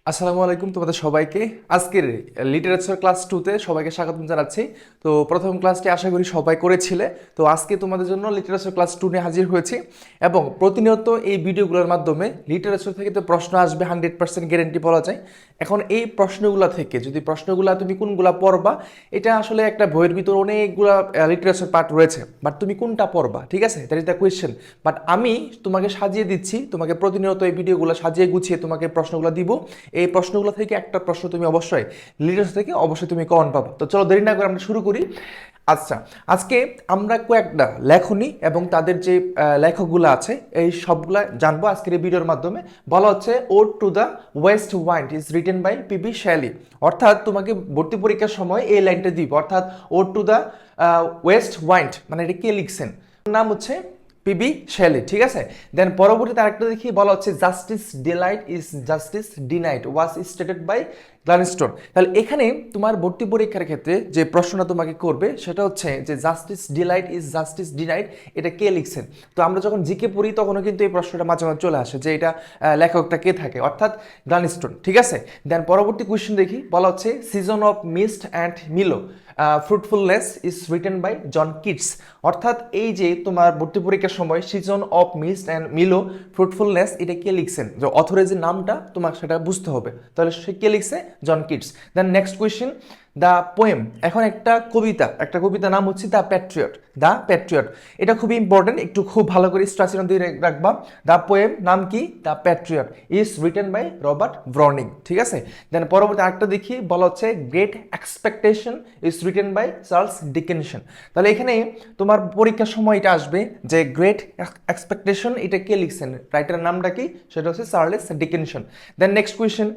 আসসালামু আলাইকুম তোমাদের সবাইকে। আজকের লিটারেচার ক্লাস 2-তে সবাইকে স্বাগতম জানাচ্ছি। তো প্রথম ক্লাসটি আশা করি সবাই করেছিলে। তো আজকে তোমাদের জন্য লিটারেচার ক্লাস 2 নিয়ে হাজির হয়েছি এবং প্রতিনিয়ত এই ভিডিওগুলোর মাধ্যমে লিটারেচার থেকে তো প্রশ্ন আসবে, 100% গ্যারেন্টি বলা যায়। এখন এই প্রশ্নগুলো থেকে যদি প্রশ্নগুলো তুমি কোনগুলা পড়বা, এটা আসলে একটা বইয়ের ভিতর অনেকগুলা লিটারেচার পার্ট রয়েছে, বাট তুমি কোনটা পড়বা, ঠিক আছে, that is the question. But আমি তোমাকে সাজিয়ে দিচ্ছি, তোমাকে প্রতিনিয়ত এই ভিডিওগুলো সাজিয়ে গুছিয়ে তোমাকে প্রশ্নগুলো দিব। এই প্রশ্নগুলো থেকে একটা প্রশ্ন তুমি অবশ্যই লিটারেচার থেকে অবশ্যই তুমি কমন পাবা। তো চলো দেরি না করে আমরা শুরু করি। আচ্ছা, আজকে আমরা কয়েকটা লেখনী এবং তাদের যে লেখকগুলো আছে এই সবগুলা জানবো আজকের এই ভিডিওর মাধ্যমে। বলা হচ্ছে ode to the west wind is written by P B Shelley. অর্থাৎ তোমাকে ভর্তি পরীক্ষার সময় এই লাইনটা দিব, অর্থাৎ ode to the west wind মানে এটা কে লিখছেন, নাম হচ্ছে পিবি শেলি, ঠিক আছে। দেন পরবর্তীতে আরেকটা দেখি, বলা হচ্ছে justice delayed is justice denied was stated by Gladstone. তাহলে এখানে তোমার ভর্তি পরীক্ষার ক্ষেত্রে যে প্রশ্নটা তোমাকে করবে সেটা হচ্ছে যে justice delayed is justice denied এটা কে লিখছেন। তো আমরা যখন জিকে পড়ি তখনও কিন্তু এই প্রশ্নটা মাঝে মাঝে চলে আসে যে এটা লেখকটা কে থাকে, অর্থাৎ গ্লানিস্টোন, ঠিক আছে। দেন পরবর্তী কোয়েশ্চেন দেখি, বলা হচ্ছে season of mist and mellow fruitfulness is written by John Keats. অর্থাৎ এই যে তোমার ভর্তি পরীক্ষার সময় season of mist and mellow fruitfulness এটা কে লিখছেন, যে অথরের যে নামটা তোমার সেটা বুঝতে হবে, তাহলে সে কে লিখছে, John Keats. Then next question, the poem, এখন একটা কবিতা নাম হচ্ছে দ্য প্যাট্রিয়ট। দ্য প্যাট্রিয়ট এটা খুবই ইম্পর্টেন্ট, একটু খুব ভালো করে স্ট্রাকচার দিয়ে রাখবা। দ্য পোয়েম নাম কি, the patriot is written by Robert Browning, ঠিক আছে। দেন পরবর্তী আরেকটা দেখি, বলা হচ্ছে great expectation is written by Charles Dickenson. তাহলে এখানে তোমার পরীক্ষার সময় এটা আসবে যে গ্রেট এক্সপেকটেশন এটা কে লিখছেন, রাইটারের নামটা কি, সেটা হচ্ছে Charles Dickenson. Then next question,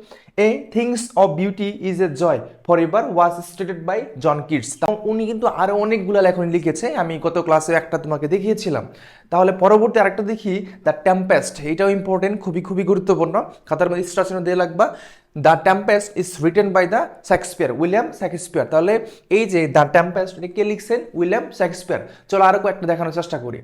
a things of beauty is a joy for ever was stated by John Keats. উনি কিন্তু আরো অনেকগুলো লেখনী লিখেছে, আমি গত ক্লাসে একটা তোমাকে দেখিয়েছিলাম। তাহলে পরবর্তী আরেকটা দেখি, দ্য টেম্পেস্ট, এটাও ইম্পর্টেন্ট, খুবই খুবই গুরুত্বপূর্ণ, খাতার মধ্যে স্ট্রাকচার দিয়ে লাগবা। The Tempest is written by the Shakespeare, William Shakespeare. তাহলে এই যে দ্য টেম্পেস্ট এটা কে লিখছেন, উইলিয়াম শেক্সপিয়ার। চলো আরো কয়েকটা দেখানোর চেষ্টা করি।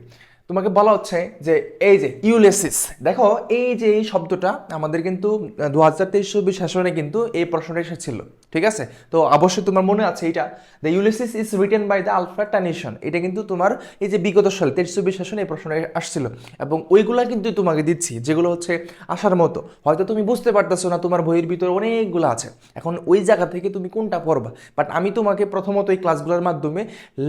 তোমাকে বলা হচ্ছে যে এই যে ইউলিসিস, দেখো এই যে এই শব্দটা আমাদের কিন্তু 2023-24 সেশনে কিন্তু এই প্রশ্নটা এসেছিল, ঠিক আছে। তো অবশ্যই তোমার মনে আছে এটা, the Ulysses is written by the Alfred Tennyson, এটা কিন্তু তোমার এই যে বিগত সাল 23-24 সেশনে এই প্রশ্নটা আসছিল এবং ওইগুলা কিন্তু তোমাকে দিচ্ছি যেগুলো হচ্ছে আসার মতো। হয়তো তুমি বুঝতে পারতেছো না, তোমার বইয়ের ভিতরে অনেকগুলো আছে, এখন ওই জায়গা থেকে তুমি কোনটা পড়বা। বাট আমি তোমাকে প্রথমত এই ক্লাসগুলোর মাধ্যমে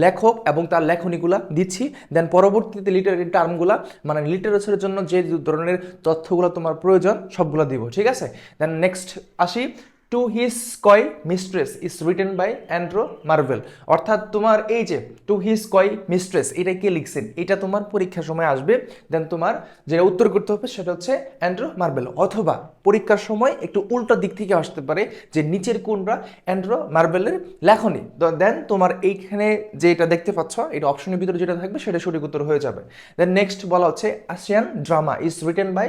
লেখক এবং তার লেখনীগুলা দিচ্ছি, দেন পরবর্তীতে লিটারেরি টার্মগুলা মানে লিটারেচারের জন্য যে ধরনের তথ্যগুলো তোমার প্রয়োজন সবগুলো দিব, ঠিক আছে। দেন নেক্সট আসি, to his coy mistress is written by Andrew Marvell. অর্থাৎ তোমার এই যে টু হিজ কয় মিস্ট্রেস এটা কে লিখছেন, এটা তোমার পরীক্ষার সময় আসবে। দেন তোমার যেটা উত্তর করতে হবে সেটা হচ্ছে অ্যান্ড্রো মার্ভেল, অথবা পরীক্ষার সময় একটু উল্টো দিক থেকে আসতে পারে যে নিচের কোনটা অ্যান্ড্রো মার্ভেলের লেখনী। দেন তোমার এইখানে যেটা দেখতে পাচ্ছ এটা অপশনের ভিতরে যেটা থাকবে সেটা সঠিক উত্তর হয়ে যাবে। দেন নেক্সট বলা হচ্ছে Asian drama is written by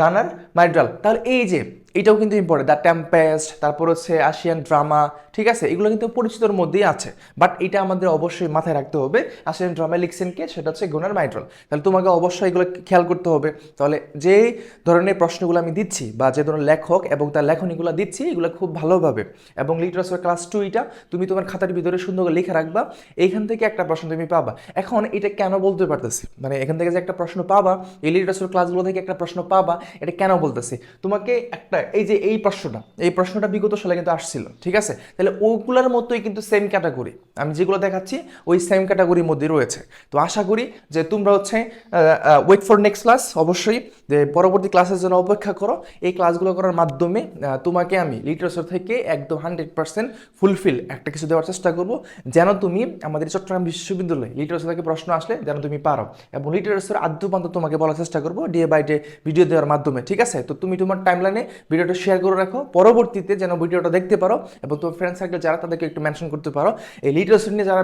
Gunnar Myrdal. তাহলে এই যে এটাও কিন্তু ইম্পর্টেন্ট, দ্য টেম্পেস্ট, তারপর হচ্ছে আসিয়ান ড্রামা, ঠিক আছে, এগুলো কিন্তু পরিচিতর মধ্যেই আছে, বাট এটা আমাদের অবশ্যই মাথায় রাখতে হবে। আসিয়ান ড্রামা লিখছেন কে, সেটা হচ্ছে গুনার মাইড্রাল। তাহলে তোমাকে অবশ্যই এগুলো খেয়াল করতে হবে। তাহলে যে ধরনের প্রশ্নগুলো আমি দিচ্ছি বা যে ধরনের লেখক এবং তার লেখনীগুলো দিচ্ছি এগুলো খুব ভালোভাবে, এবং লিটারেচার ক্লাস 2 এটা তুমি তোমার খাতার ভিতরে সুন্দর করে লিখে রাখবা। এইখান থেকে একটা প্রশ্ন তুমি পাবা। এখন এটা কেন বলতে পারতেছি, মানে এখান থেকে যে একটা প্রশ্ন পাবা, এই লিটারেচার ক্লাসগুলো থেকে একটা প্রশ্ন পাবা, এটা কেন বলতেছি তোমাকে, একটা এই যে এই প্রশ্নটা বিগত সালে কিন্তু আসছিল, ঠিক আছে। তাহলে ওগুলোর মতোই কিন্তু সেম ক্যাটাগরি, আমি যেগুলো দেখাচ্ছি ওই সেম ক্যাটাগরির মধ্যে রয়েছে। তো আশা করি যে তোমরা হচ্ছে ওয়েট ফর নেক্সট ক্লাস, অবশ্যই যে পরবর্তী ক্লাসের জন্য অপেক্ষা করো। এই ক্লাসগুলো করার মাধ্যমে তোমাকে আমি লিটারেচার থেকে একদম 100% ফুলফিল একটা কিছু দেওয়ার চেষ্টা করব, যেন তুমি আমাদের চট্টগ্রাম বিশ্ববিদ্যালয়ে লিটারেচার থেকে প্রশ্ন আসলে যেন তুমি পারো, এবং লিটারেচার আদ্যপান্ত তোমাকে বলার চেষ্টা করবো ডে বাই ডে ভিডিও দেওয়ার মাধ্যমে, ঠিক আছে। তো তুমি তোমার টাইমলাইনে ভিডিওটা শেয়ার করে রাখো, পরবর্তীতে যেন ভিডিওটা দেখতে পারো এবং তোমার ফ্রেন্ড সার্কেল যারা তাদেরকে একটু মেনশন করতে পারো। এই লিটারেচার নিয়ে যারা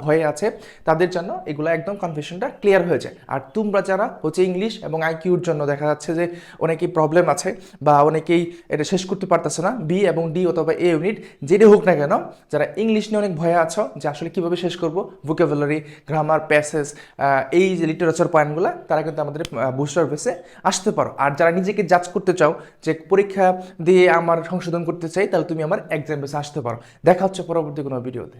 ভয়ে আছে তাদের জন্য এগুলো একদম কনফিউশনটা ক্লিয়ার হয়ে যায়। আর তোমরা যারা হচ্ছে ইংলিশ এবং আইকিউর জন্য দেখা যাচ্ছে যে অনেকেই প্রবলেম আছে বা অনেকেই এটা শেষ করতে পারতেছে না, বি এবং ডি অথবা এ ইউনিট যেটা হোক না কেন, যারা ইংলিশ নিয়ে অনেক ভয়ে আছো যে আসলে কীভাবে শেষ করবো, ভোকাবুলারি, গ্রামার, প্যাসেজ, এই যে লিটারেচার পয়েন্টগুলো, তারা কিন্তু আমাদের বুস্টার বেসে আসতে পারো। আর যারা নিজেকে জাজ করতে চাও যে পরীক্ষা পরীক্ষা দিয়ে আমার সংশোধন করতে চাই, তাহলে তুমি আমার এক্সাম বেসে আসতে পারো। দেখা হচ্ছে পরবর্তী কোনো ভিডিওতে।